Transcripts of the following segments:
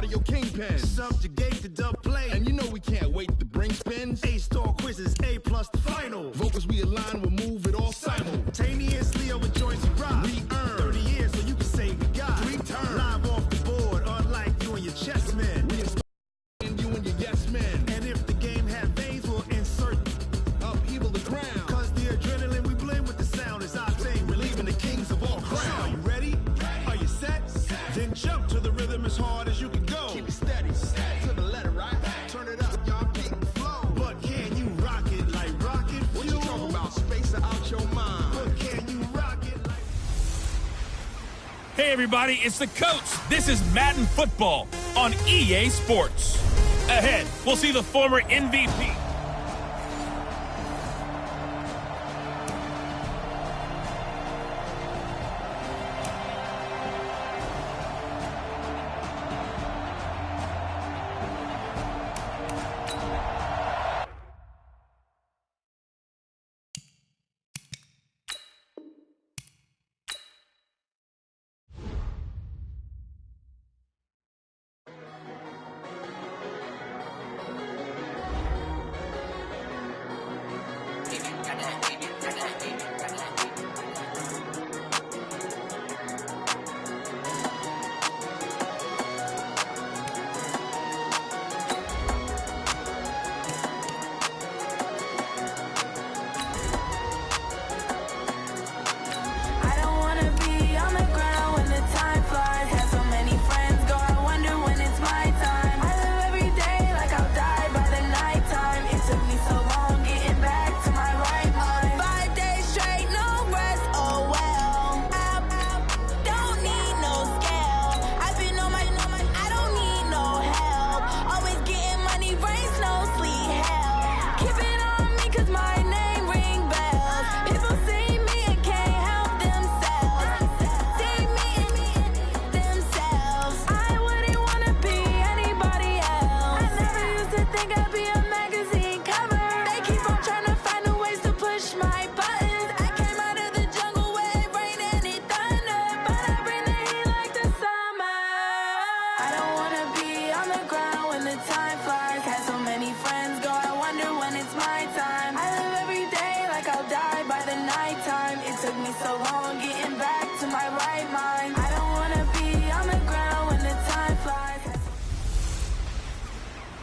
cardio kingpin. Subjugate the dub play. And you know we can't wait to bring spins. A-star quizzes, A+ the final. Vocals we align, we'll move it all simultaneously over joints we rock. We earn 30 years so you can say we got 3 turns. Live off the board, unlike you and your chess men. We inspire you and your yes men. And if the game had veins, we'll insert upheaval the ground. Cause the adrenaline we blend with the sound is our thing. We're leaving the kings of all crowns. Are you ready? Are you set? Then jump to the rhythm as hard as you can go. Keep it steady, to the letter, right? Turn it up, y'all keep the flow. But can you rock it like rocket fuel? What you talking about? Space out your mind. But can you rock it like... Hey everybody, it's the coach. This is Madden Football on EA Sports. Ahead, we'll see the former MVP.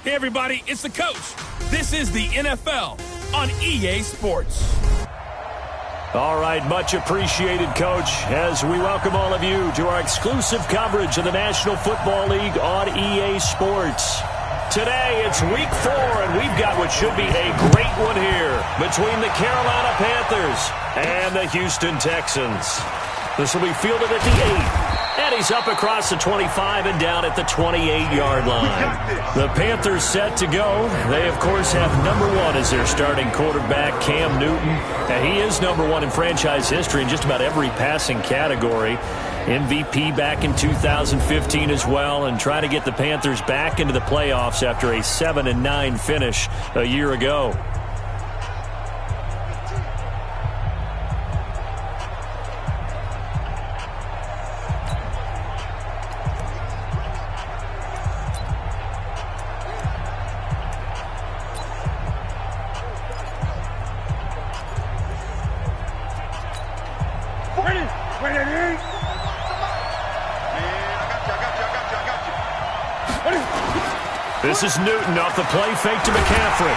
Hey everybody, it's the coach. This is the NFL on EA Sports. All right, much appreciated, Coach, as we welcome all of you to our exclusive coverage of the National Football League on EA Sports. Today, it's Week 4, and we've got what should be a great one here between the Carolina Panthers and the Houston Texans. This will be fielded at the 8. And he's up across the 25 and down at the 28-yard line. The Panthers set to go. They, of course, have number 1 as their starting quarterback, Cam Newton. And he is number 1 in franchise history in just about every passing category. MVP back in 2015 as well, and trying to get the Panthers back into the playoffs after a 7-9 finish a year ago. This is Newton off the play fake to McCaffrey.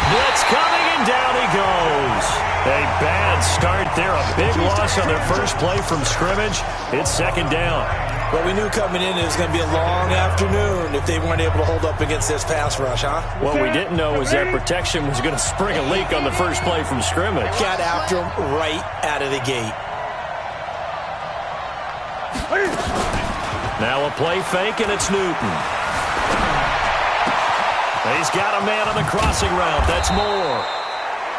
Blitz coming, and down he goes. A bad start there. A big loss on their first play from scrimmage. It's second down. Well, we knew coming in it was going to be a long afternoon if they weren't able to hold up against this pass rush, huh? What we didn't know was that protection was going to spring a leak on the first play from scrimmage. Got after him right out of the gate. Now a play fake, and it's Newton. He's got a man on the crossing route. That's Moore.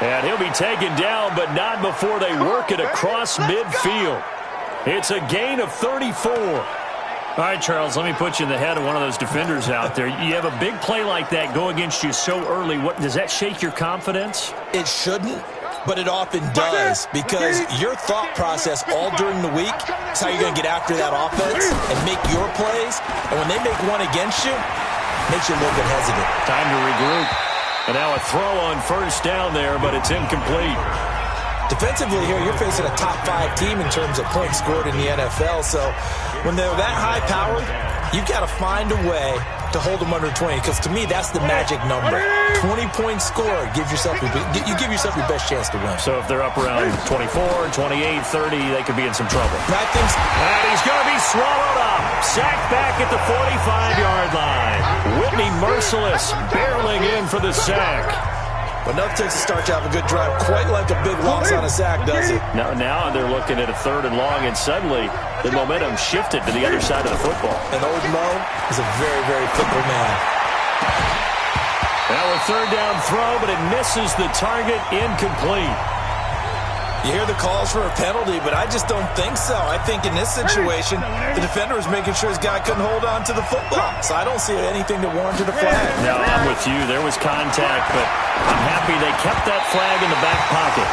And he'll be taken down, but not before they work it across midfield. It's a gain of 34. All right, Charles, let me put you in the head of one of those defenders out there. You have a big play like that go against you so early. What does that shake your confidence? It shouldn't, But it often does, because your thought process all during the week is how you're going to get after that offense and make your plays. And when they make one against you, it makes you a little bit hesitant. Time to regroup. And now a throw on first down there, but it's incomplete. Defensively here, you're facing a top 5 team in terms of points scored in the NFL. So when they're that high-powered, you've got to find a way to hold them under 20, because to me, that's the magic number. 20 points scored, you give yourself your best chance to win. So if they're up around 24, 28, 30, they could be in some trouble. I think so. And he's going to be swallowed up. Sacked back at the 45-yard line. Whitney Merciless barreling in for the sack. But enough takes to start to have a good drive. Quite like a big loss on a sack, does it? Now they're looking at a 3rd and long, and suddenly the momentum shifted to the other side of the football. And old Mo is a very, very fickle man. Now a 3rd down throw, but it misses the target, incomplete. You hear the calls for a penalty, but I just don't think so. I think in this situation, the defender was making sure his guy couldn't hold on to the football. So I don't see anything that warranted a flag. No, I'm with you. There was contact, but I'm happy they kept that flag in the back pocket.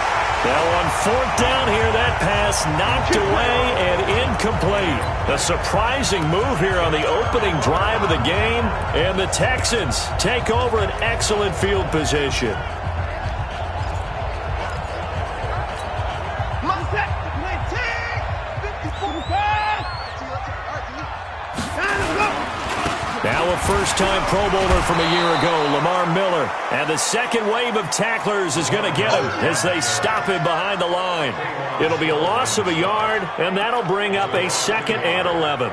Now on 4th down here, that pass knocked away and incomplete. A surprising move here on the opening drive of the game, and the Texans take over an excellent field position. Now a first-time Pro Bowler from a year ago, Lamar Miller. And the second wave of tacklers is going to get him as they stop him behind the line. It'll be a loss of a yard, and that'll bring up a 2nd and 11.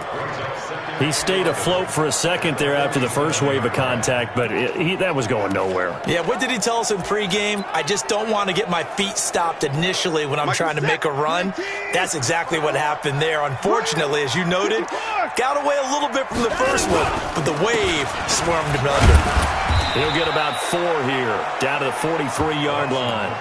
He stayed afloat for a second there after the first wave of contact, but that was going nowhere. Yeah, what did he tell us in pregame? I just don't want to get my feet stopped initially when I'm trying to make a run. That's exactly what happened there. Unfortunately, as you noted, got away a little bit from the first one, but the wave swarmed him under. He'll get about 4 here, down to the 43-yard line.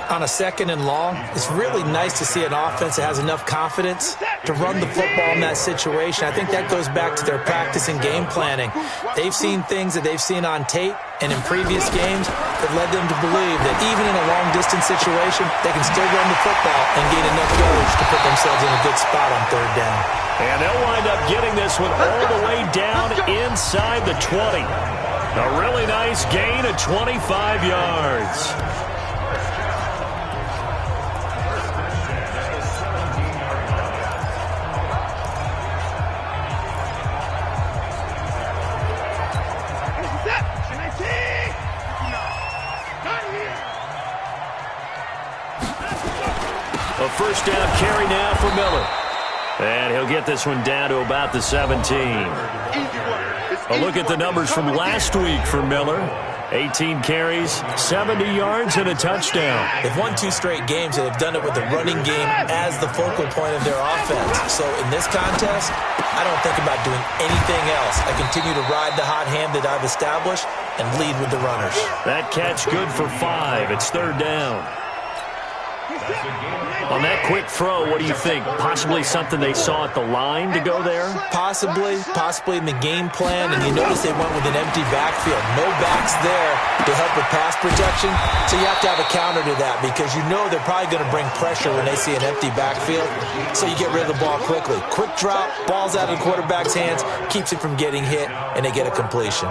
On a 2nd and long, it's really nice to see an offense that has enough confidence to run the football in that situation. I think that goes back to their practice and game planning. They've seen things that they've seen on tape and in previous games that led them to believe that even in a long-distance situation, they can still run the football and gain enough yardage to put themselves in a good spot on 3rd down. And they'll wind up getting this one all the way down inside the 20. A really nice gain of 25 yards. A first down carry now for Miller. And he'll get this one down to about the 17. A look at the numbers from last week for Miller. 18 carries, 70 yards, and a touchdown. They've won 2 straight games, and they've done it with the running game as the focal point of their offense. So in this contest, I don't think about doing anything else. I continue to ride the hot hand that I've established and lead with the runners. That catch good for 5. It's 3rd down. On that quick throw, what do you think? Possibly something they saw at the line to go there? Possibly in the game plan, and you notice they went with an empty backfield. No backs there to help with pass protection, so you have to have a counter to that because you know they're probably going to bring pressure when they see an empty backfield, so you get rid of the ball quickly. Quick drop, ball's out of the quarterback's hands, keeps it from getting hit, and they get a completion.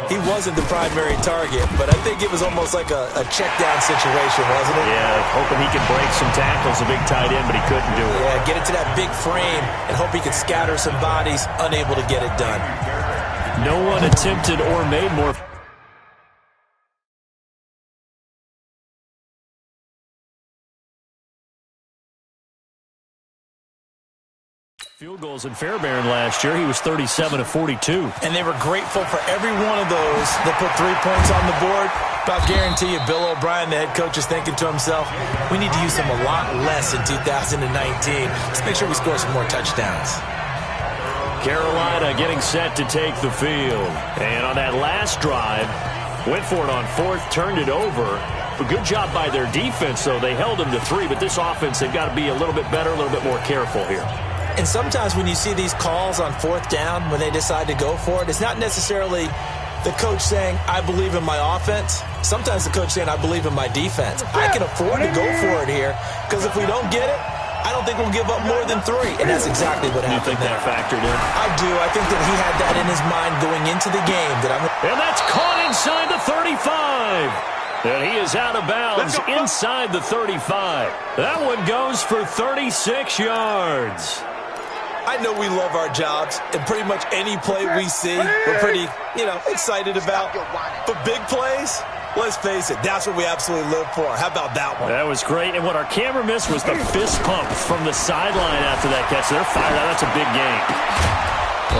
He wasn't the primary target, but I think it was almost like a check-down situation, wasn't it? Yeah, hoping he could break some tackles, a big tight end, but he couldn't do it. Yeah, get it to that big frame and hope he could scatter some bodies, unable to get it done. No one attempted or made more. Field goals in Fairbairn last year. He was 37 of 42. And they were grateful for every one of those that put 3 points on the board. But I'll guarantee you, Bill O'Brien, the head coach, is thinking to himself, we need to use them a lot less in 2019. Let's make sure we score some more touchdowns. Carolina getting set to take the field. And on that last drive, went for it on 4th, turned it over. A good job by their defense, though. They held them to 3, but this offense, they've got to be a little bit better, a little bit more careful here. And sometimes when you see these calls on 4th down, when they decide to go for it, it's not necessarily the coach saying, I believe in my offense. Sometimes the coach saying, I believe in my defense. I can afford to go for it here because if we don't get it, I don't think we'll give up more than 3. And that's exactly what happened. You think that factored in? I do. I think that he had that in his mind going into the game. And that's caught inside the 35. And he is out of bounds inside the 35. That one goes for 36 yards. I know we love our jobs, and pretty much any play we see, we're pretty, excited about. But big plays, let's face it, that's what we absolutely live for. How about that one? That was great, and what our camera missed was the fist pump from the sideline after that catch. They're fired out. That's a big game.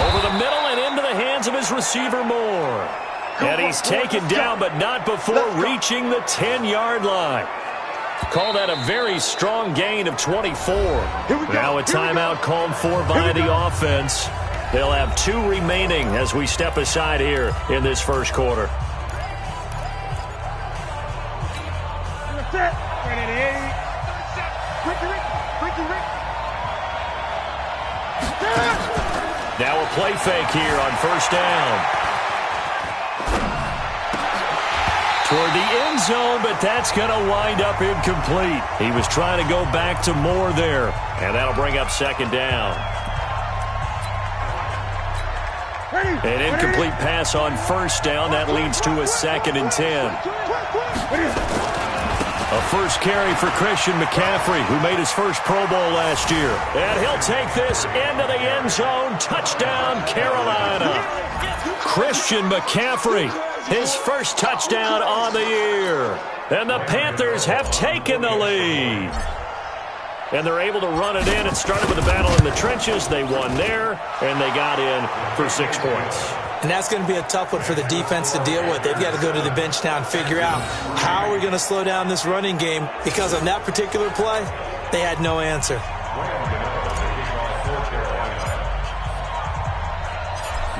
Over the middle and into the hands of his receiver, Moore. And he's taken down, but not before reaching the 10-yard line. Call that a very strong gain of 24. Now a timeout called for by the offense. They'll have 2 remaining as we step aside here in this first quarter. Now a play fake here on first down. Toward the end zone, but that's going to wind up incomplete. He was trying to go back to Moore there, and that'll bring up second down. An incomplete pass on first down. That leads to a 2nd and 10. A first carry for Christian McCaffrey, who made his first Pro Bowl last year. And he'll take this into the end zone. Touchdown, Carolina. Christian McCaffrey, his first touchdown on the year. And the Panthers have taken the lead. And they're able to run it in. It started with a battle in the trenches. They won there, and they got in for 6 points. And that's going to be a tough one for the defense to deal with. They've got to go to the bench now and figure out how we're going to slow down this running game, because on that particular play, they had no answer.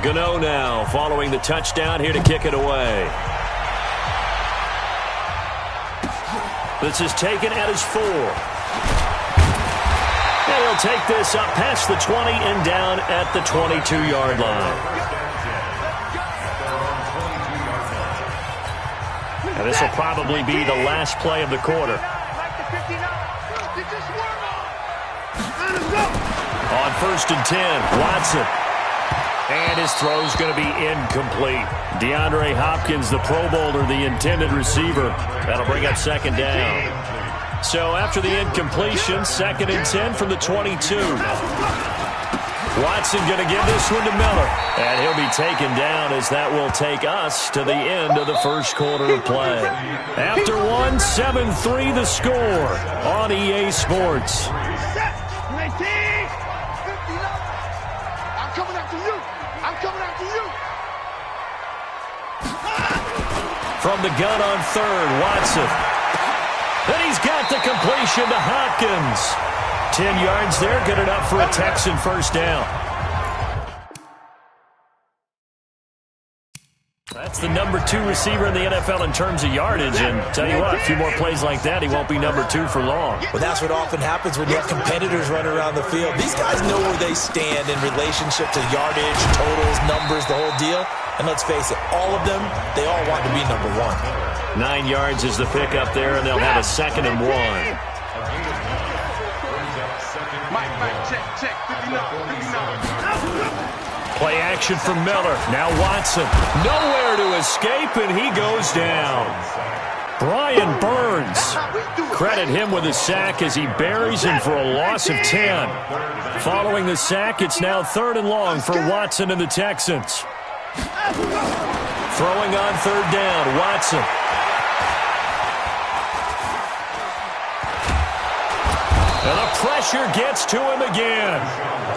Gano now following the touchdown, here to kick it away. This is taken at his 4. And he'll take this up past the 20 and down at the 22-yard line. And this will probably be the last play of the quarter. On first and 10, Watson. And his throw's going to be incomplete. DeAndre Hopkins, the Pro Bowler, the intended receiver. That'll bring up second down. So after the incompletion, 2nd and 10 from the 22. Watson going to give this one to Miller. And he'll be taken down as that will take us to the end of the first quarter of play. After one, 7-3 the score on EA Sports. From the gun on third, Watson. Then he's got the completion to Hopkins. 10 yards there, good enough for a Texan first down. That's the number 2 receiver in the NFL in terms of yardage. And tell you what, a few more plays like that, he won't be number 2 for long. Well, that's what often happens when you have competitors running around the field. These guys know where they stand in relationship to yardage, totals, numbers, the whole deal. And let's face it, all of them, they all want to be number 1. 9 yards is the pickup there, and they'll have a 2nd and 1. Play action from Miller. Now Watson. Nowhere to escape, and he goes down. Brian Burns. Credit him with a sack as he buries him for a loss of 10. Following the sack, it's now 3rd and long for Watson and the Texans. Throwing on 3rd down, Watson. And the pressure gets to him again.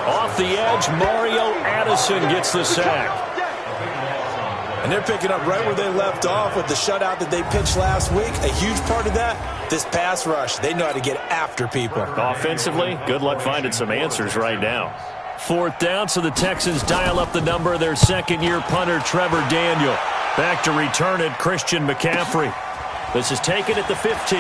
Off the edge, Mario Addison gets the sack. And they're picking up right where they left off with the shutout that they pitched last week. A huge part of that, this pass rush. They know how to get after people. Offensively, good luck finding some answers right now. 4th down, so the Texans dial up the number of their 2nd-year punter, Trevor Daniel. Back to return it, Christian McCaffrey. This is taken at the 15.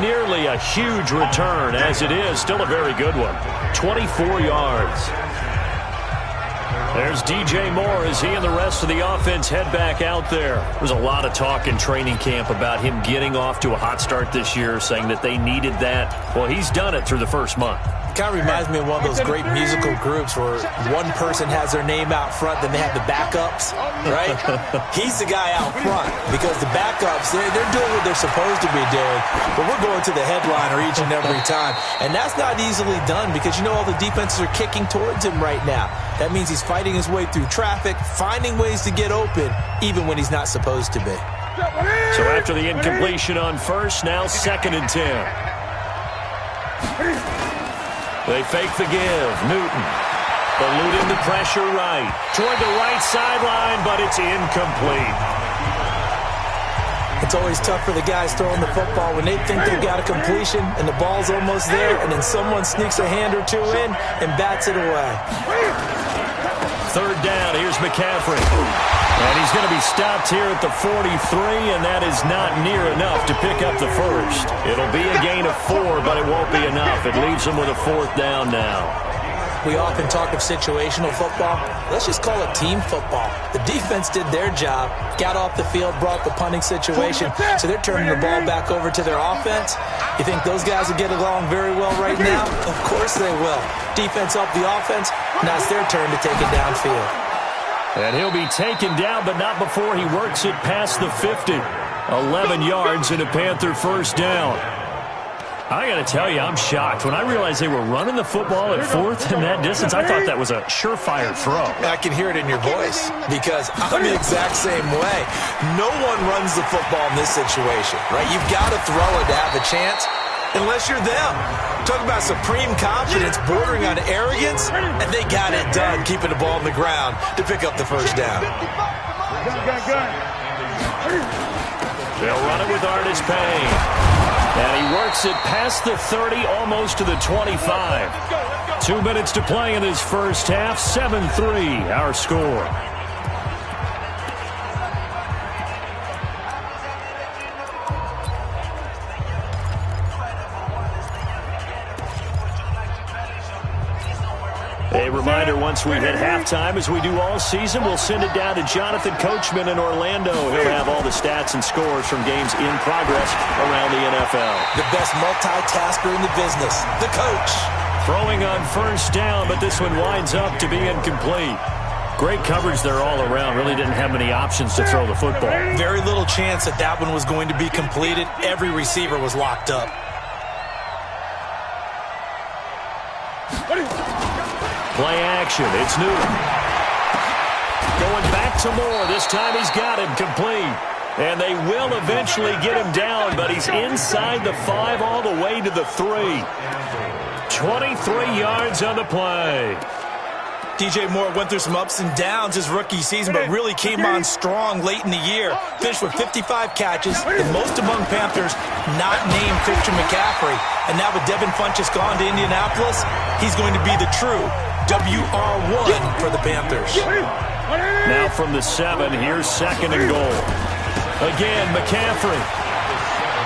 Nearly a huge return, as it is. Still a very good one. 24 yards. There's DJ Moore as he and the rest of the offense head back out there. There's a lot of talk in training camp about him getting off to a hot start this year, saying that they needed that. Well, he's done it through the first month. It kind of reminds me of one of those great musical groups where one person has their name out front, then they have the backups, right? He's the guy out front because the backups, they're doing what they're supposed to be doing, but we're going to the headliner each and every time. And that's not easily done because, you know, all the defenses are kicking towards him right now. That means he's fighting his way through traffic, finding ways to get open, even when he's not supposed to be. So after the incompletion on first, now 2nd and 10. They fake the give. Newton eluding the pressure right. Toward the right sideline, but it's incomplete. It's always tough for the guys throwing the football when they think they've got a completion and the ball's almost there, and then someone sneaks a hand or two in and bats it away. 3rd down. Here's McCaffrey. And he's going to be stopped here at the 43, and that is not near enough to pick up the first. It'll be a gain of 4, but it won't be enough. It leaves them with a 4th down now. We often talk of situational football. Let's just call it team football. The defense did their job, got off the field, brought the punting situation, so they're turning the ball back over to their offense. You think those guys will get along very well right now? Of course they will. Defense helped the offense. Now it's their turn to take it downfield. And he'll be taken down, but not before he works it past the 50. 11 yards and a Panther 1st down. I got to tell you, I'm shocked. When I realized they were running the football at 4th in that distance, I thought that was a surefire throw. I can hear it in your voice because I'm the exact same way. No one runs the football in this situation, right? You've got to throw it to have a chance unless you're them. Talk about supreme confidence bordering on arrogance, and they got it done keeping the ball on the ground to pick up the 1st down. They'll run it with Artis Payne. And he works it past the 30, almost to the 25. 2 minutes to play in this first half. 7-3, our score. A reminder, once we hit halftime, as we do all season, we'll send it down to Jonathan Coachman in Orlando. He'll have all the stats and scores from games in progress around the NFL. The best multitasker in the business, the coach. Throwing on 1st down, but this one winds up to be incomplete. Great coverage there all around. Really didn't have many options to throw the football. Very little chance that that one was going to be completed. Every receiver was locked up. Play action. It's Newton. Going back to Moore. This time he's got him complete. And they will eventually get him down, but he's inside the 5 all the way to the 3. 23 yards on the play. DJ Moore went through some ups and downs his rookie season, but really came on strong late in the year. Finished with 55 catches, the most among Panthers not named Christian McCaffrey. And now with Devin Funchess gone to Indianapolis, he's going to be the true WR1 for the Panthers. Now from the 7, here's 2nd and goal. Again, McCaffrey.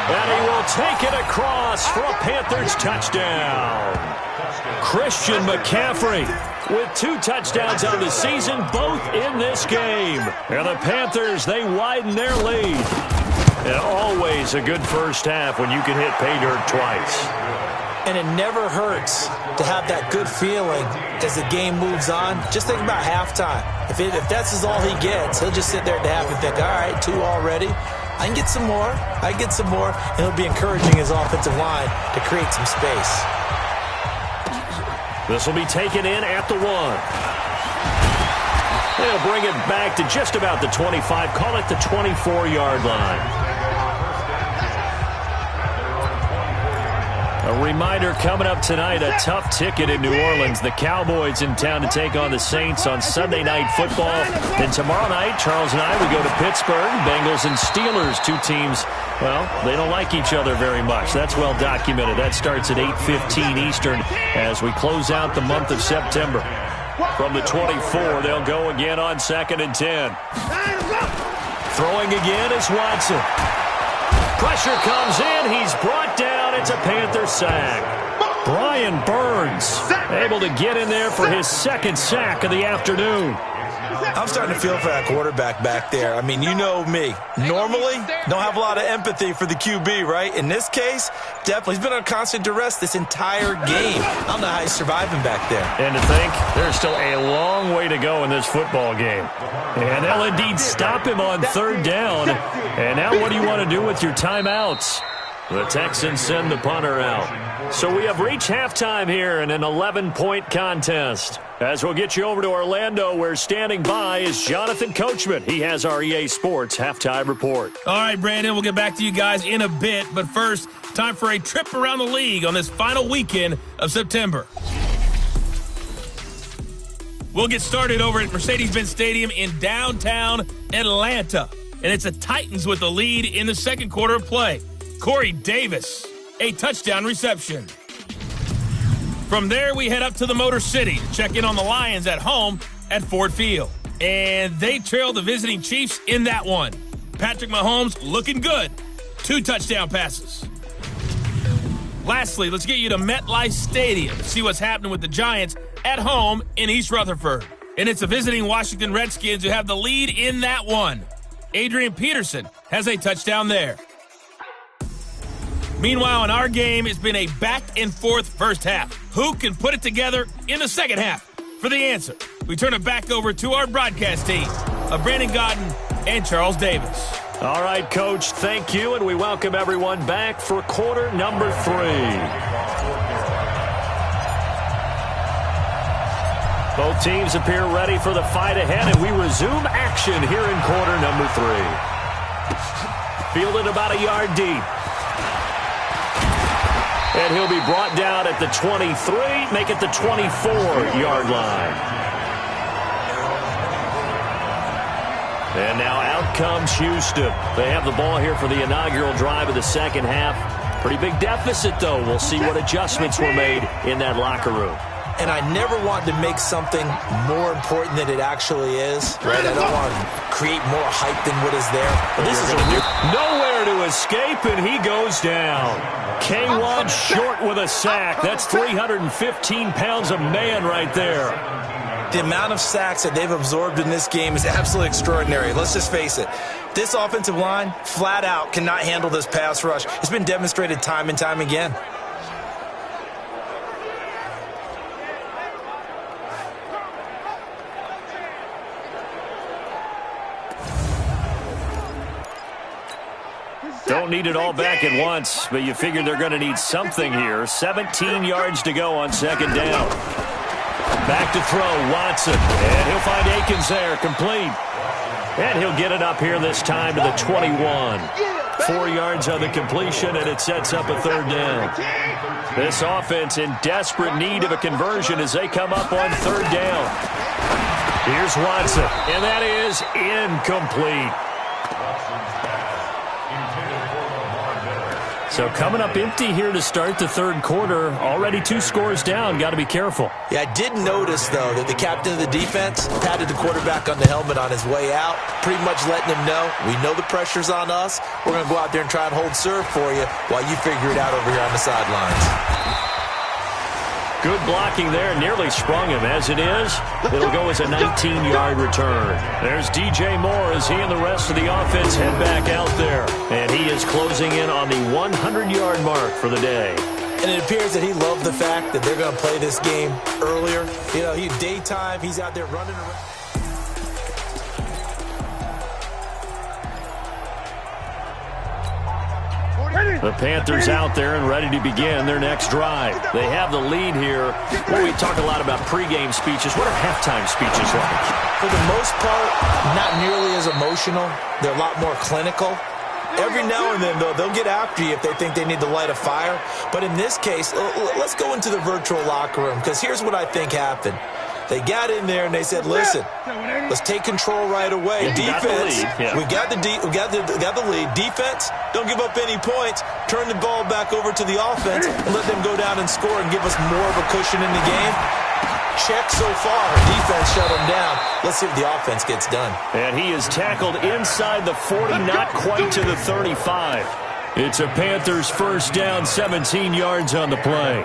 And he will take it across for a Panthers touchdown. Christian McCaffrey with 2 touchdowns on the season, both in this game. And the Panthers, they widen their lead. And always a good first half when you can hit pay dirt twice. And it never hurts to have that good feeling as the game moves on. Just think about halftime. If that's all he gets, he'll just sit there at the half and think, all right, 2 already. I can get some more. I can get some more. And he'll be encouraging his offensive line to create some space. This will be taken in at the 1. They'll bring it back to just about the 25. Call it the 24-yard line. A reminder coming up tonight, a tough ticket in New Orleans. The Cowboys in town to take on the Saints on Sunday Night Football. Then tomorrow night, Charles and I, we go to Pittsburgh. Bengals and Steelers, 2 teams, well, they don't like each other very much. That's well documented. That starts at 8:15 Eastern as we close out the month of September. From the 24, they'll go again on 2nd and 10. Throwing again is Watson. Pressure comes in. He's brought down. It's a Panther sack. Brian Burns able to get in there for his second sack of the afternoon. I'm starting to feel for that quarterback back there. I mean, you know me. Normally, don't have a lot of empathy for the QB, right? In this case, definitely. He's been on constant duress this entire game. I don't know how he's surviving back there. And to think, there's still a long way to go in this football game. And they'll indeed stop him on third down. And now what do you want to do with your timeouts? The Texans send the punter out. So we have reached halftime here in an 11-point contest. As we'll get you over to Orlando, where standing by is Jonathan Coachman. He has our EA Sports halftime report. All right, Brandon, we'll get back to you guys in a bit. But first, time for a trip around the league on this final weekend of September. We'll get started over at Mercedes-Benz Stadium in downtown Atlanta. And it's the Titans with the lead in the second quarter of play. Corey Davis, a touchdown reception. From there, we head up to the Motor City to check in on the Lions at home at Ford Field. And they trail the visiting Chiefs in that one. Patrick Mahomes looking good. 2 touchdown passes. Lastly, let's get you to MetLife Stadium to see what's happening with the Giants at home in East Rutherford. And it's the visiting Washington Redskins who have the lead in that one. Adrian Peterson has a touchdown there. Meanwhile, in our game, it's been a back-and-forth first half. Who can put it together in the second half? For the answer, we turn it back over to our broadcast team of Brandon Godden and Charles Davis. All right, Coach, thank you, and we welcome everyone back for quarter number 3. Both teams appear ready for the fight ahead, and we resume action here in quarter number 3. Fielded about a yard deep. And he'll be brought down at the 23, make it the 24-yard line. And now out comes Houston. They have the ball here for the inaugural drive of the second half. Pretty big deficit, though. We'll see what adjustments were made in that locker room. And I never want to make something more important than it actually is, right? I don't want to create more hype than what is there. But this is nowhere to escape, and he goes down. K-1 short with a sack. That's 315 pounds of man right there. The amount of sacks that they've absorbed in this game is absolutely extraordinary. Let's just face it. This offensive line, flat out, cannot handle this pass rush. It's been demonstrated time and time again. Don't need it all back at once, but you figure they're going to need something here. 17 yards to go on second down. Back to throw, Watson. And he'll find Akins there, complete. And he'll get it up here this time to the 21. 4 yards on the completion, and it sets up a third down. This offense in desperate need of a conversion as they come up on third down. Here's Watson, and that is incomplete. So coming up empty here to start the third quarter. Already 2 scores down. Got to be careful. Yeah, I did notice, though, that the captain of the defense patted the quarterback on the helmet on his way out, pretty much letting him know, we know the pressure's on us. We're going to go out there and try and hold serve for you while you figure it out over here on the sidelines. Good blocking there. Nearly sprung him. As it is, it'll go as a 19-yard return. There's DJ Moore as he and the rest of the offense head back out there. And he is closing in on the 100-yard mark for the day. And it appears that he loved the fact that they're going to play this game earlier. You know, daytime, he's out there running around. The Panthers out there and ready to begin their next drive. They have the lead here. Well, we talk a lot about pregame speeches. What are halftime speeches like? For the most part, not nearly as emotional. They're a lot more clinical. Every now and then, though, they'll get after you if they think they need to light a fire. But in this case, let's go into the virtual locker room, because here's what I think happened. They got in there and they said, listen, let's take control right away. Defense, we got the lead. Defense, don't give up any points. Turn the ball back over to the offense and let them go down and score and give us more of a cushion in the game. Check so far. Defense shut them down. Let's see if the offense gets done. And he is tackled inside the 40, not quite to the 35. It's a Panthers first down, 17 yards on the play.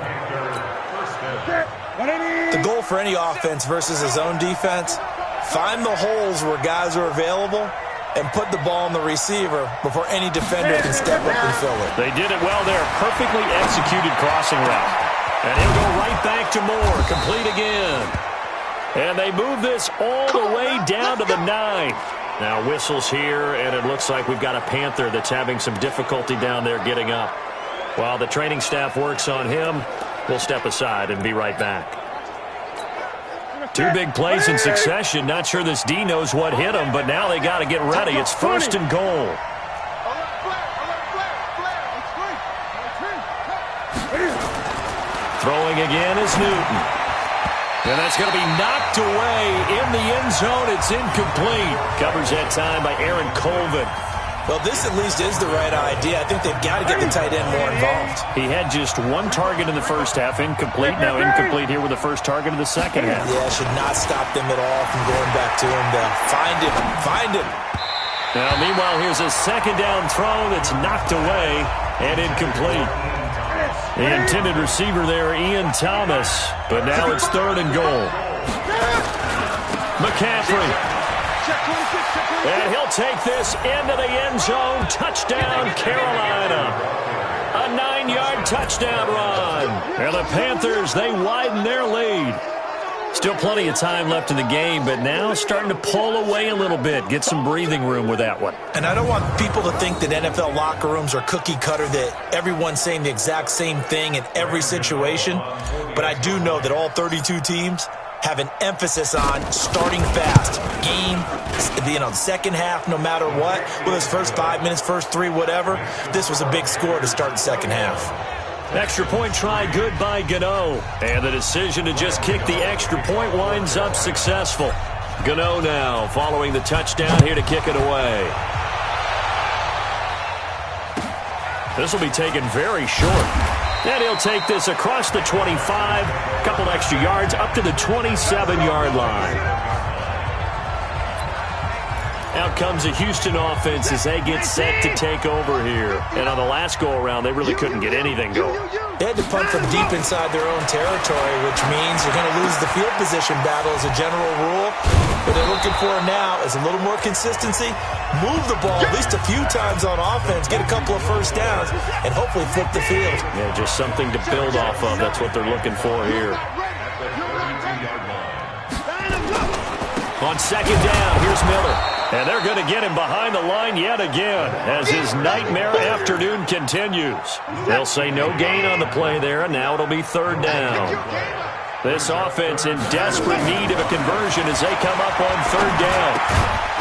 The goal for any offense versus a zone defense, find the holes where guys are available and put the ball on the receiver before any defender can step up and fill it. They did it well there. Perfectly executed crossing route. And he'll go right back to Moore. Complete again. And they move this all the way down to the 9. Now whistles here, and it looks like we've got a Panther that's having some difficulty down there getting up. While the training staff works on him, we'll step aside and be right back. 2 big plays in succession. Not sure this D knows what hit him, but now they got to get ready. It's 1st and goal. Throwing again is Newton. And that's going to be knocked away in the end zone. It's incomplete. Covers that time by Aaron Colvin. Well, this at least is the right idea. I think they've got to get the tight end more involved. He had just 1 target in the first half, incomplete. Now incomplete here with the first target of the second half. Yeah, should not stop them at all from going back to him to find him. Now, meanwhile, here's a second down throw that's knocked away and incomplete. The intended receiver there, Ian Thomas, but now it's 3rd and goal. McCaffrey. And he'll take this into the end zone. Touchdown, Carolina. A 9-yard touchdown run. And the Panthers, they widen their lead. Still plenty of time left in the game, but now starting to pull away a little bit. Get some breathing room with that one. And I don't want people to think that NFL locker rooms are cookie cutter, that everyone's saying the exact same thing in every situation. But I do know that all 32 teams have an emphasis on starting fast. Game, second half, no matter what. Whether it's first 5 minutes, first 3, whatever. This was a big score to start the second half. Extra point try good by Gano. And the decision to just kick the extra point winds up successful. Gano now following the touchdown here to kick it away. This will be taken very short. And he'll take this across the 25, a couple extra yards up to the 27-yard line. Out comes the Houston offense as they get set to take over here. And on the last go-around, they really couldn't get anything going. They had to punt from deep inside their own territory, which means you're going to lose the field position battle as a general rule. What they're looking for now is a little more consistency, move the ball at least a few times on offense, get a couple of first downs, and hopefully flip the field. Yeah, just something to build off of. That's what they're looking for here. On second down, here's Miller. And they're going to get him behind the line yet again as his nightmare afternoon continues. They'll say no gain on the play there, and now it'll be 3rd down. This offense in desperate need of a conversion as they come up on 3rd down.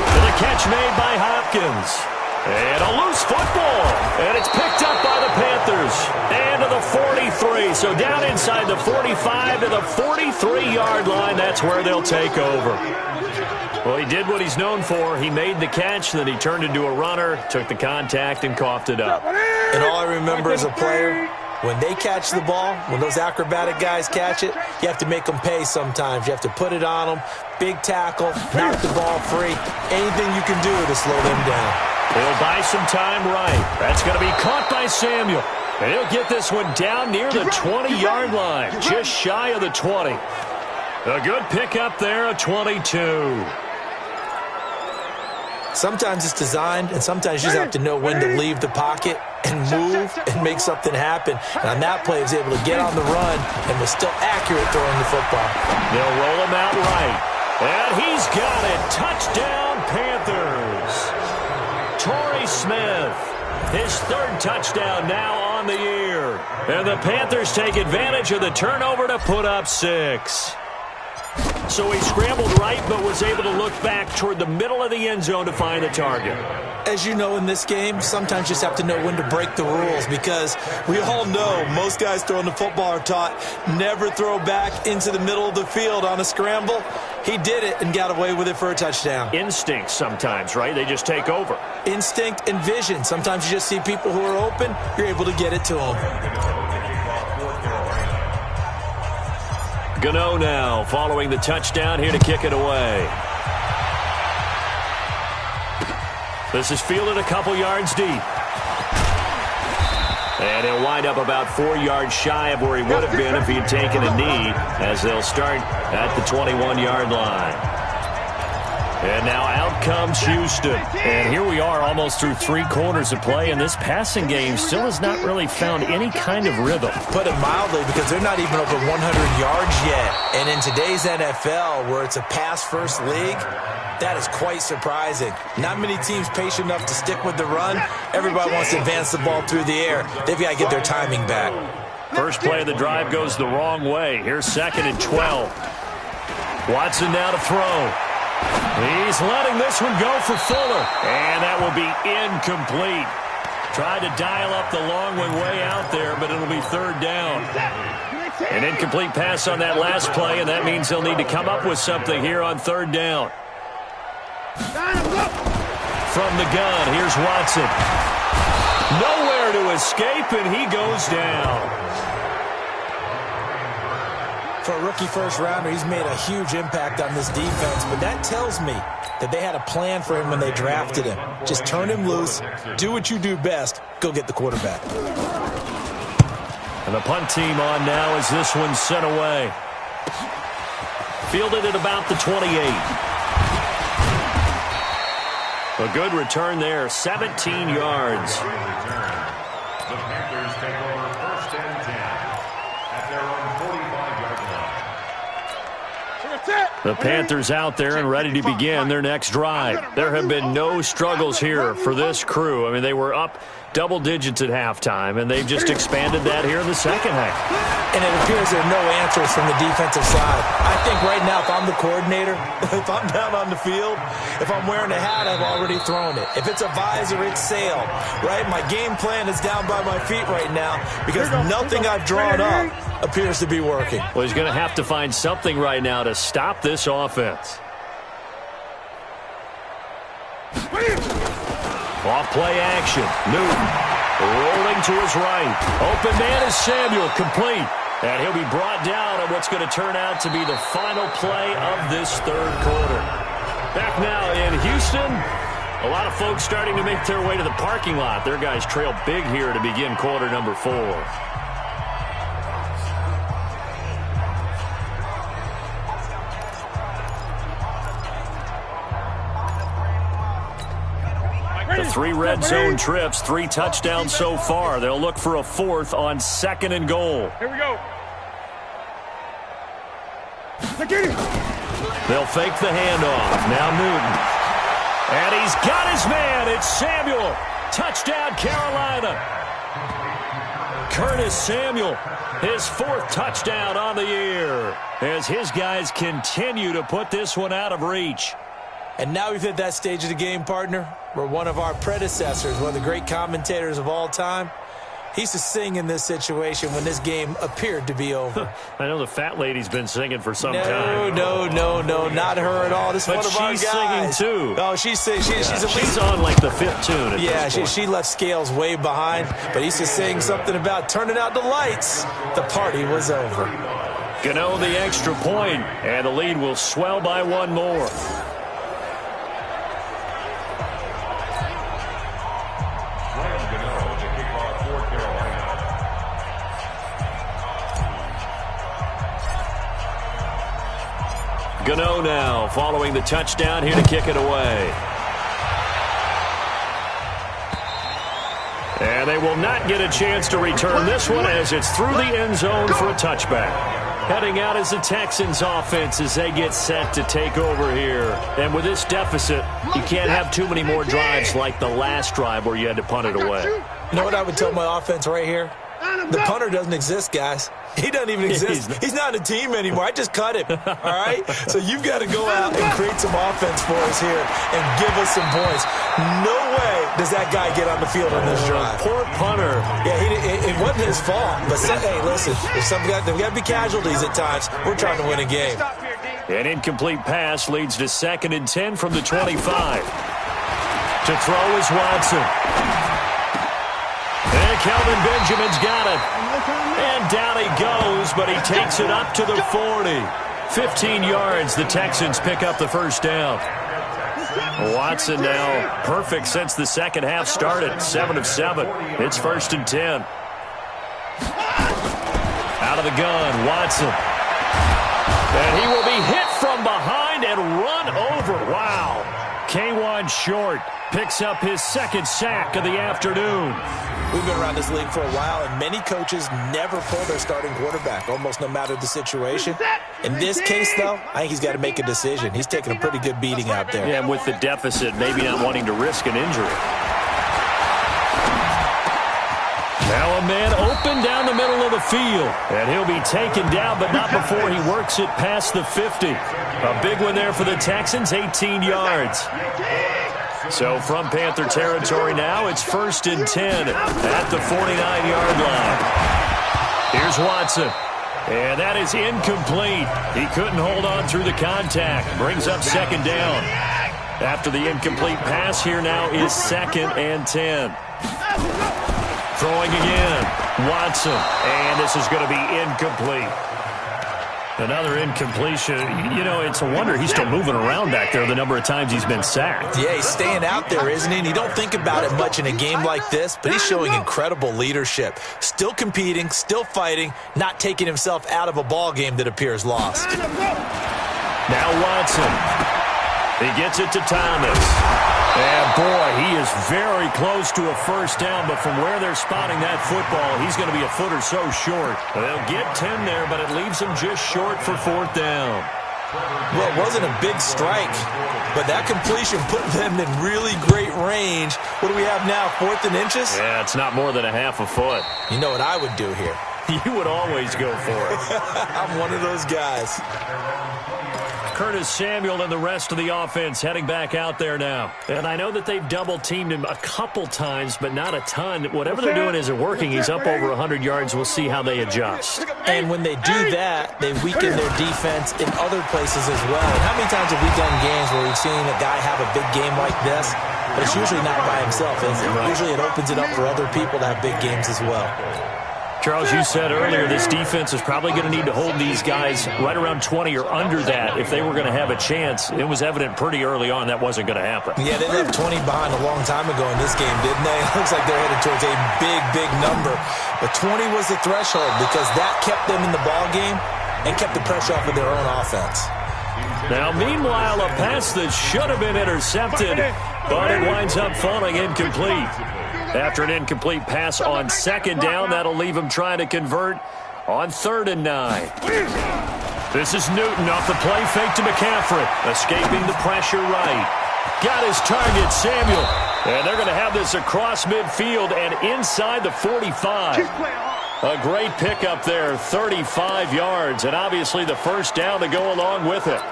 And the catch made by Hopkins. And a loose football. And it's picked up by the Panthers. And to the 43. So down inside the 45 to the 43-yard line. That's where they'll take over. Well, he did what he's known for. He made the catch, then he turned into a runner, took the contact, and coughed it up. And all I remember as a player, when they catch the ball, when those acrobatic guys catch it, you have to make them pay sometimes. You have to put it on them, big tackle, knock the ball free, anything you can do to slow them down. He'll buy some time right. That's going to be caught by Samuel. And he'll get this one down near the 20-yard line, just shy of the 20. A good pickup there, a 22. Sometimes it's designed, and sometimes you just have to know when to leave the pocket and move and make something happen. And on that play, he was able to get on the run and was still accurate throwing the football. They'll roll him out right. And he's got it. Touchdown, Panthers. Torrey Smith, his 3rd touchdown now on the year. And the Panthers take advantage of the turnover to put up 6. So he scrambled right, but was able to look back toward the middle of the end zone to find the target. As you know in this game, sometimes you just have to know when to break the rules because we all know most guys throwing the football are taught never throw back into the middle of the field on a scramble. He did it and got away with it for a touchdown. Instinct sometimes, right? They just take over. Instinct and vision. Sometimes you just see people who are open, you're able to get it to them. Gano now following the touchdown here to kick it away. This is fielded a couple yards deep. And he'll wind up about 4 yards shy of where he would have been if he had taken a knee, as they'll start at the 21-yard line. And now out comes Houston. And here we are almost through 3 quarters of play, and this passing game still has not really found any kind of rhythm. Put it mildly, because they're not even over 100 yards yet. And in today's NFL, where it's a pass-first league, that is quite surprising. Not many teams patient enough to stick with the run. Everybody wants to advance the ball through the air. They've got to get their timing back. First play of the drive goes the wrong way. Here's 2nd and 12. Watson now to throw. He's letting this one go for Fuller. And that will be incomplete. Tried to dial up the long one way out there, but it'll be 3rd down. An incomplete pass on that last play, and that means they'll need to come up with something here on 3rd down. From the gun, here's Watson. Nowhere to escape, and he goes down. For a rookie first-rounder, he's made a huge impact on this defense, but that tells me that they had a plan for him when they drafted him. Just turn him loose, do what you do best, go get the quarterback. And the punt team on now as this one's sent away. Fielded at about the 28. A good return there, 17 yards. The Panthers take over 1st and 10 at their own 45-yard line. The Panthers out there and ready to begin their next drive. There have been no struggles here for this crew. I mean, they were up double digits at halftime, and they've just expanded that here in the second half. And it appears there are no answers from the defensive side. I think right now, if I'm the coordinator, if I'm down on the field, if I'm wearing a hat, I've already thrown it. If it's a visor, it's sail, right? My game plan is down by my feet right now because nothing I've drawn up appears to be working. Well, he's going to have to find something right now to stop this offense. Off play action. Newton rolling to his right. Open man is Samuel, complete. And he'll be brought down on what's going to turn out to be the final play of this 3rd quarter. Back now in Houston. A lot of folks starting to make their way to the parking lot. Their guys trail big here to begin quarter number 4. The 3 red zone trips, 3 touchdowns so far. They'll look for a 4th on 2nd and goal. Here we go. They'll fake the handoff. Now Newton. And he's got his man. It's Samuel. Touchdown, Carolina. Curtis Samuel, his 4th touchdown on the year, as his guys continue to put this one out of reach. And now we've hit that stage of the game, partner, where one of our predecessors, one of the great commentators of all time, he used to sing in this situation when this game appeared to be over. I know the fat lady's been singing for some time. No, not her at all. This is one of our guys. But she's singing, too. Oh, she's on like the 5th tune. Yeah, she left Scales way behind, but he used to sing something about turning out the lights. The party was over. Gano the extra point, and the lead will swell by 1 more. Gano now following the touchdown here to kick it away. And they will not get a chance to return this one as it's through the end zone for a touchback. Heading out as the Texans offense as they get set to take over here. And with this deficit, you can't have too many more drives like the last drive where you had to punt it away. You know what I would tell my offense right here? The punter doesn't exist, guys. He doesn't even exist. He's not a team anymore. I just cut him, all right? So you've got to go out and create some offense for us here and give us some points. No way does that guy get on the field on this drive. Poor punter. Yeah, it wasn't his fault. But, hey, listen, there's got to be casualties at times. We're trying to win a game. An incomplete pass leads to 2nd and 10 from the 25. To throw is Watson. And Kelvin Benjamin's got it. And down he goes, but he takes it up to the 40. 15 yards, the Texans pick up the 1st down. Watson now perfect since the second half started. 7 of 7. It's 1st and 10. the gun. Watson. And he will be hit from behind and run over. Wow. K1 Short picks up his second sack of the afternoon. We've been around this league for a while, and many coaches never pull their starting quarterback, almost no matter the situation. In this case, though, I think he's got to make a decision. He's taking a pretty good beating out there. Yeah, and with the deficit, maybe not wanting to risk an injury. Now a man open down the middle of the field. And he'll be taken down, but not before he works it past the 50. A big one there for the Texans, 18 yards. So from Panther territory now, it's 1st and 10 at the 49-yard line. Here's Watson. And that is incomplete. He couldn't hold on through the contact. Brings up 2nd down. After the incomplete pass, here now is 2nd and 10. Throwing again, Watson, and this is going to be incomplete. Another incompletion. You know, it's a wonder he's still moving around back there the number of times he's been sacked. Yeah, he's staying out there, isn't he? And you don't think about it much in a game like this, but he's showing incredible leadership. Still competing, still fighting, not taking himself out of a ball game that appears lost. Now Watson. He gets it to Thomas. And, boy, he is very close to a 1st down, but from where they're spotting that football, he's going to be a foot or so short. They'll get 10 there, but it leaves him just short for 4th down. Well, it wasn't a big strike, but that completion put them in really great range. What do we have now, 4th and inches? Yeah, it's not more than a half a foot. You know what I would do here? You would always go for it. I'm one of those guys. Curtis Samuel and the rest of the offense heading back out there now. And I know that they've double-teamed him a couple times, but not a ton. Whatever they're doing isn't working. He's up over 100 yards. We'll see how they adjust. And when they do that, they weaken their defense in other places as well. And how many times have we done games where we've seen a guy have a big game like this? But it's usually not by himself, is it? Usually it opens it up for other people to have big games as well. Charles, you said earlier this defense is probably going to need to hold these guys right around 20 or under that if they were going to have a chance. It was evident pretty early on that wasn't going to happen. Yeah, they left 20 behind a long time ago in this game, didn't they? It looks like they're headed towards a big, big number. But 20 was the threshold because that kept them in the ball game and kept the pressure off of their own offense. Now, meanwhile, a pass that should have been intercepted, but it winds up falling incomplete. After an incomplete pass on 2nd down, that'll leave him trying to convert on 3rd and 9. This is Newton off the play fake to McCaffrey, escaping the pressure right. Got his target, Samuel. And they're going to have this across midfield and inside the 45. A great pickup there, 35 yards, and obviously the 1st down to go along with it.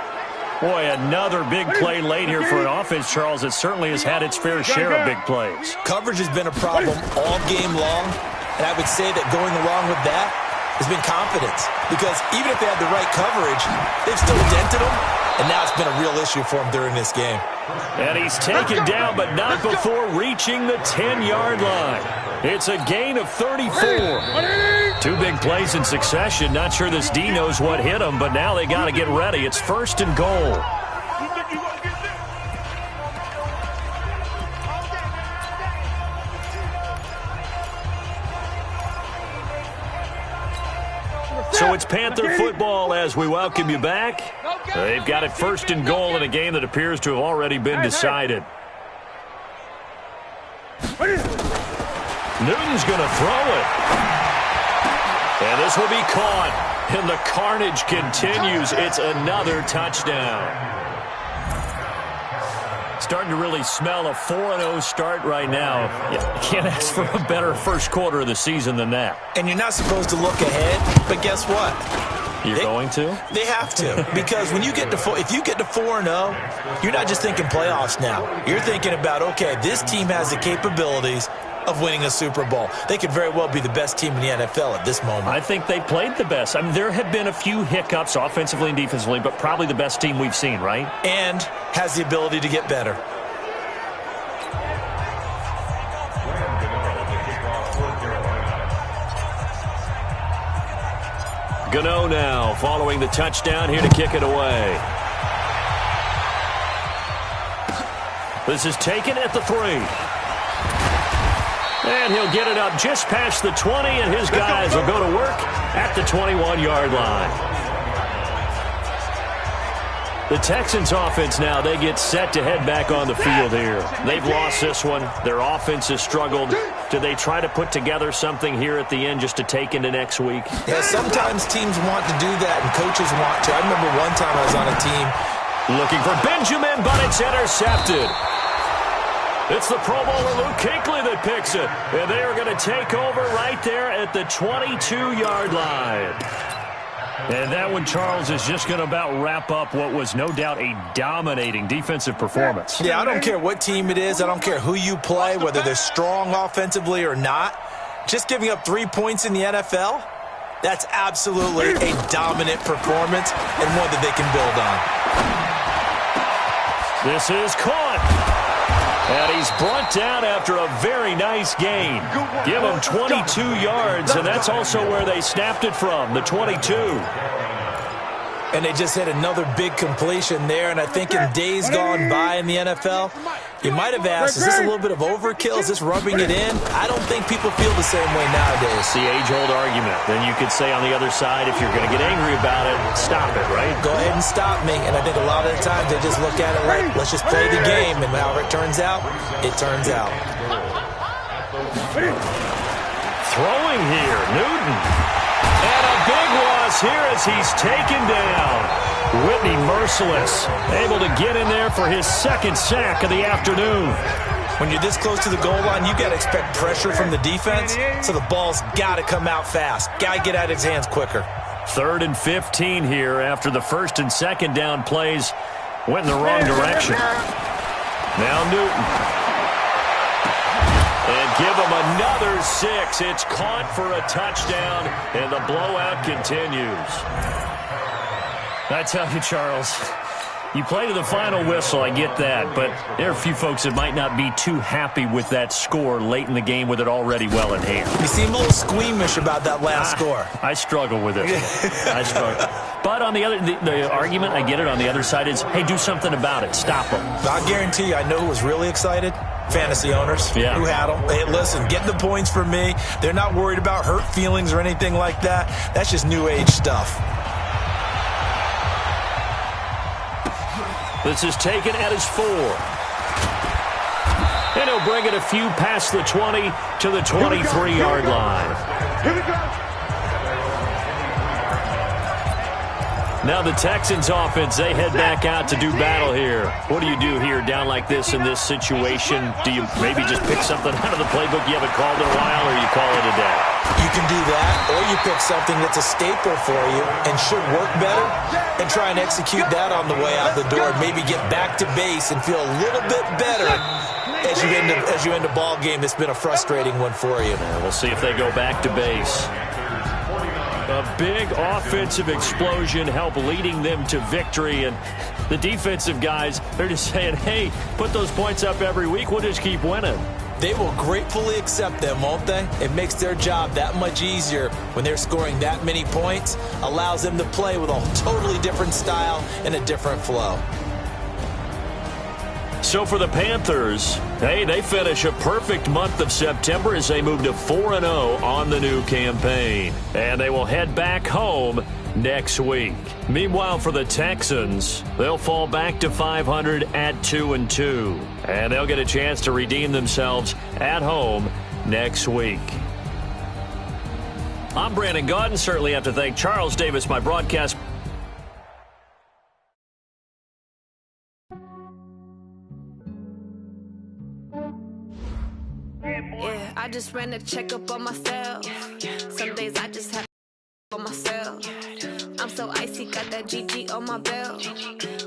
Boy, another big play late here for an offense, Charles, that certainly has had its fair share of big plays. Coverage has been a problem all game long, and I would say that going along with that has been confidence. Because even if they had the right coverage, they've still dented them, and now it's been a real issue for them during this game. And he's taken down, but not before reaching the 10-yard line. It's a gain of 34. 2 big plays in succession. Not sure this D knows what hit him, but now they got to get ready. It's 1st and goal. So it's Panther football as we welcome you back. They've got it 1st and goal in a game that appears to have already been decided. Newton's going to throw it. And this will be caught. And the carnage continues. It's another touchdown. Starting to really smell a 4-0 start right now. You can't ask for a better first quarter of the season than that. And you're not supposed to look ahead, but guess what? You're going to? They have to. Because when you get to if you get to 4-0, you're not just thinking playoffs now. You're thinking about, okay, this team has the capabilities of winning a Super Bowl. They could very well be the best team in the NFL at this moment. I think they played the best. I mean, there have been a few hiccups offensively and defensively, but probably the best team we've seen, right? And has the ability to get better. Gano now following the touchdown here to kick it away. This is taken at the 3. And he'll get it up just past the 20, and his guys will go to work at the 21-yard line. The Texans offense now, they get set to head back on the field here. They've lost this one. Their offense has struggled. Do they try to put together something here at the end just to take into next week? Yeah, sometimes teams want to do that and coaches want to. I remember one time I was on a team. Looking for Benjamin, but it's intercepted. It's the Pro Bowler Luke Kuechly that picks it. And they are going to take over right there at the 22-yard line. And that one, Charles, is just going to about wrap up what was no doubt a dominating defensive performance. Yeah, I don't care what team it is. I don't care who you play, whether they're strong offensively or not. Just giving up 3 points in the NFL, that's absolutely a dominant performance and one that they can build on. This is caught. And he's brought down after a very nice gain. Give him 22 yards, and that's also where they snapped it from, the 22. And they just had another big completion there, and I think in days gone by in the NFL, you might have asked, is this a little bit of overkill? Is this rubbing it in? I don't think people feel the same way nowadays. It's the age-old argument. Then you could say on the other side, if you're going to get angry about it, stop it, right? Go ahead and stop me. And I think a lot of the times they just look at it like, let's just play the game, and however it turns out, it turns out. Throwing here, Newton. And a big loss here as he's taken down. Whitney merciless, able to get in there for his second sack of the afternoon. When you're this close to the goal line, you got to expect pressure from the defense, so the ball's got to come out fast. Got to get out of his hands quicker. 3rd and 15 here after the first and second down plays went in the wrong direction. Now Newton. And give him another 6. It's caught for a touchdown, and the blowout continues. I tell you, Charles, you play to the final whistle, I get that, but there are a few folks that might not be too happy with that score late in the game with it already well in hand. You seem a little squeamish about that last score. I struggle with it. I struggle. But on the other, the argument, I get it, on the other side is, hey, do something about it. Stop them. I guarantee you, I know who was really excited. Fantasy owners who had them. Hey, listen, get the points for me. They're not worried about hurt feelings or anything like that. That's just new age stuff. This is taken at his 4. And he'll bring it a few past the 20 to the 23-yard line. Now the Texans offense, they head back out to do battle here. What do you do here down like this in this situation? Do you maybe just pick something out of the playbook you haven't called in a while, or you call it a day? You can do that, or you pick something that's a staple for you and should work better and try and execute that on the way out the door. Maybe get back to base and feel a little bit better as you end a ball game that's been a frustrating one for you. We'll see if they go back to base. A big offensive explosion helped leading them to victory, and the defensive guys, they're just saying, hey, put those points up every week, we'll just keep winning. They will gratefully accept them, won't they? It makes their job that much easier when they're scoring that many points, allows them to play with a totally different style and a different flow. So for the Panthers, hey, they finish a perfect month of September as they move to 4-0 on the new campaign. And they will head back home next week. Meanwhile, for the Texans, they'll fall back to 500 at 2-2. And they'll get a chance to redeem themselves at home next week. I'm Brandon Gaudin. Certainly have to thank Charles Davis, my broadcast. Yeah, I just ran a checkup on myself. Some days I just have on myself. I'm so icy, got that GG on my belt.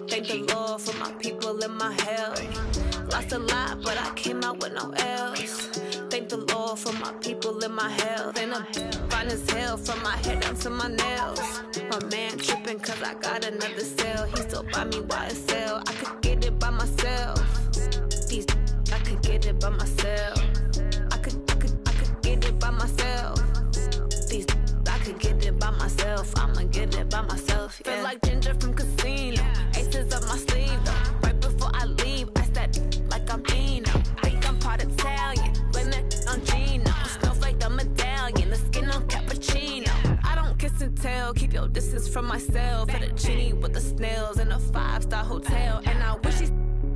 Thank the Lord for my people and my health. Lost a lot, but I came out with no else. Thank the Lord for my people and my health. And I'm fine as hell from my head down to my nails. My man tripping cause I got another cell. He still buy me YSL. I could get it by myself. These I could get it by myself. I could get it by myself. These I could get it by myself. I'ma get it by myself. Yeah. Feel like Ginger from Casino. Aces up my sleeve though. Right before I leave, I said like I'm Dino. Think I'm part Italian, blame that on Gino. from myself. For the genie with the snails in a 5-star hotel. And I wish he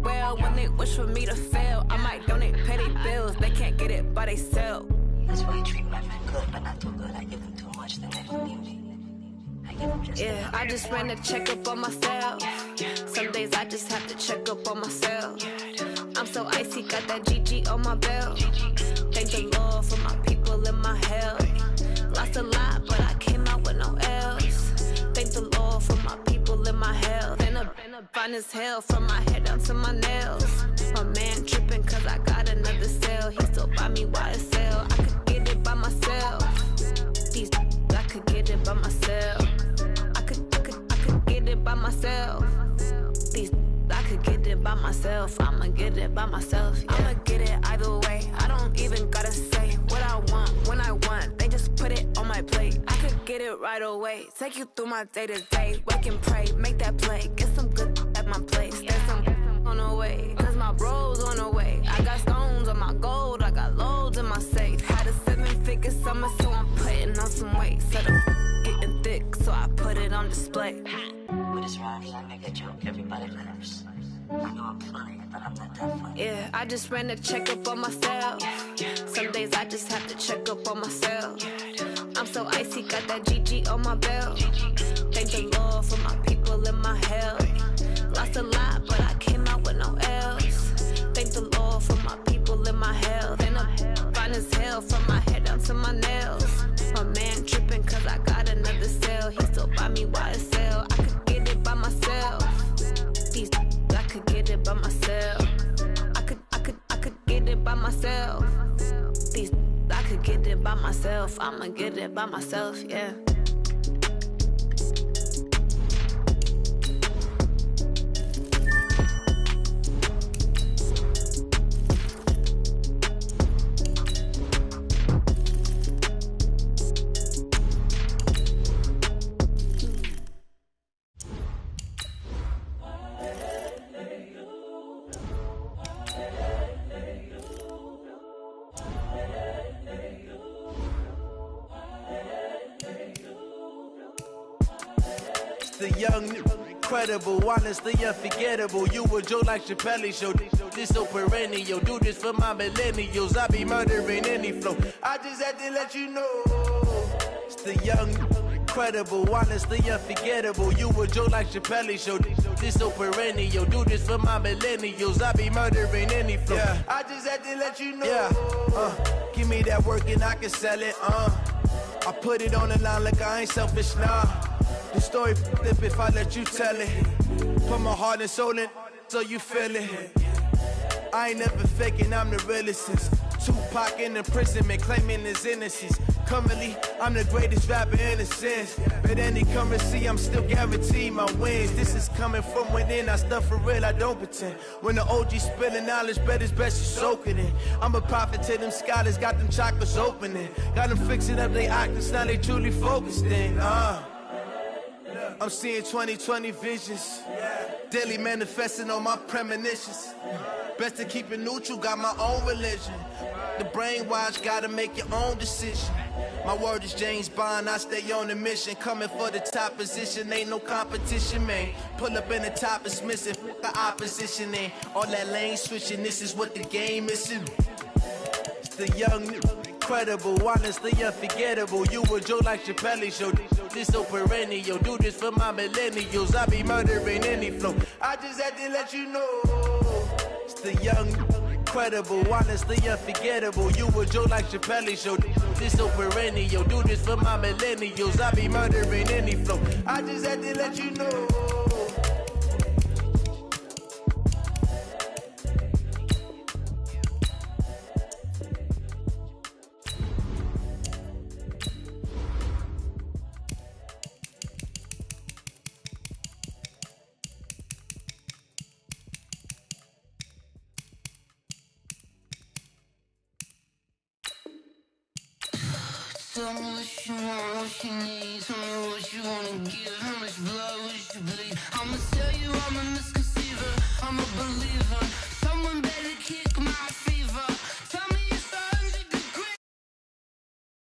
well when they wish for me to fail. I might donate petty bills, they can't get it by themselves. That's why you treat my friend good, but not too good. I give them too much, then they don't need me. I give them just enough. I just ran a checkup on myself. Some days I just have to check up on myself. I'm so icy, got that GG on my belt. Thank the Lord for my people in my health. Lost a lot, but I came out with no else. Thank the Lord for my people in my health. And a fine as hell from my head down to my nails. My man tripping cause I got another sale. He still buy me YSL. I could get it by myself. These I could get it by myself. I could get it by myself. These I could get it by myself. I'ma get it by myself. Yeah. I'ma get it either way. I don't even gotta say what I want when I want. They just put it on my plate. I could get it right away. Take you through my day to day. Wake and pray, make that play. Get some good at my place. There's some on the way. Cause my bro's on the way. I got stones on my gold. I got loads in my safe. Had a 7-figure summer, so I'm putting on some weight. Said I'm getting thick, so I put it on display. With this rhyme, I make a joke, everybody laughs. I know I'm funny, but I'm not that funny. Yeah, I just ran a checkup on myself. Some days I just have to check up on myself. I'm so icy, got that GG on my belt. Thank the Lord for my people in my health. Lost a lot, but I came out with no else. Thank the Lord for my people in my health. And I'm fine as hell from my head down to my nails. My man tripping cause I got another sale. He still buy me YSL. I could get it by myself. These I could get it by myself. I could get it by myself. These I could get it by myself. I'ma get it by myself, yeah. The young, incredible, honestly unforgettable. You a Joe like Chappelle show. This so perennial. Do this for my millennials. I be murdering any flow. I just had to let you know. It's the young, incredible, honestly unforgettable. You a Joe like Chappelle show. This so perennial. Do this for my millennials. I be murdering any flow. Yeah. I just had to let you know. Yeah. Give me that work and I can sell it. I put it on the line like I ain't selfish, nah. The story flip if I let you tell it. Put my heart and soul in so you feel it. I ain't never faking, I'm the realest since Tupac in imprisonment, claiming his innocence. Currently, I'm the greatest rapper in a sense. But any currency, I'm still guaranteed my wins. This is coming from within, I stuff for real, I don't pretend. When the OG spilling knowledge, bet it's best you soak it in. I'm a prophet to them scholars, got them chakras opening. Got them fixing up they octaves, now they truly focused in. I'm seeing 2020 visions. Daily manifesting on my premonitions. Best to keep it neutral, got my own religion. The brainwash, gotta make your own decision. My word is James Bond, I stay on a mission. Coming for the top position, ain't no competition, man. Pull up in the top, it's missing, the opposition ain't. All that lane switching, this is what the game is. It's the young, incredible, honestly unforgettable. You a Joe like Chappelle show. This so perennial. Do this for my millennials. I be murdering any flow. I just had to let you know. It's the young, incredible, honestly unforgettable. You a Joe like Chappelle show. This so perennial. Do this for my millennials. I be murdering any flow. I just had to let you know. Tell me what you want, what you need. Tell me what you wanna give. How much blood would you bleed? I'ma tell you I'm a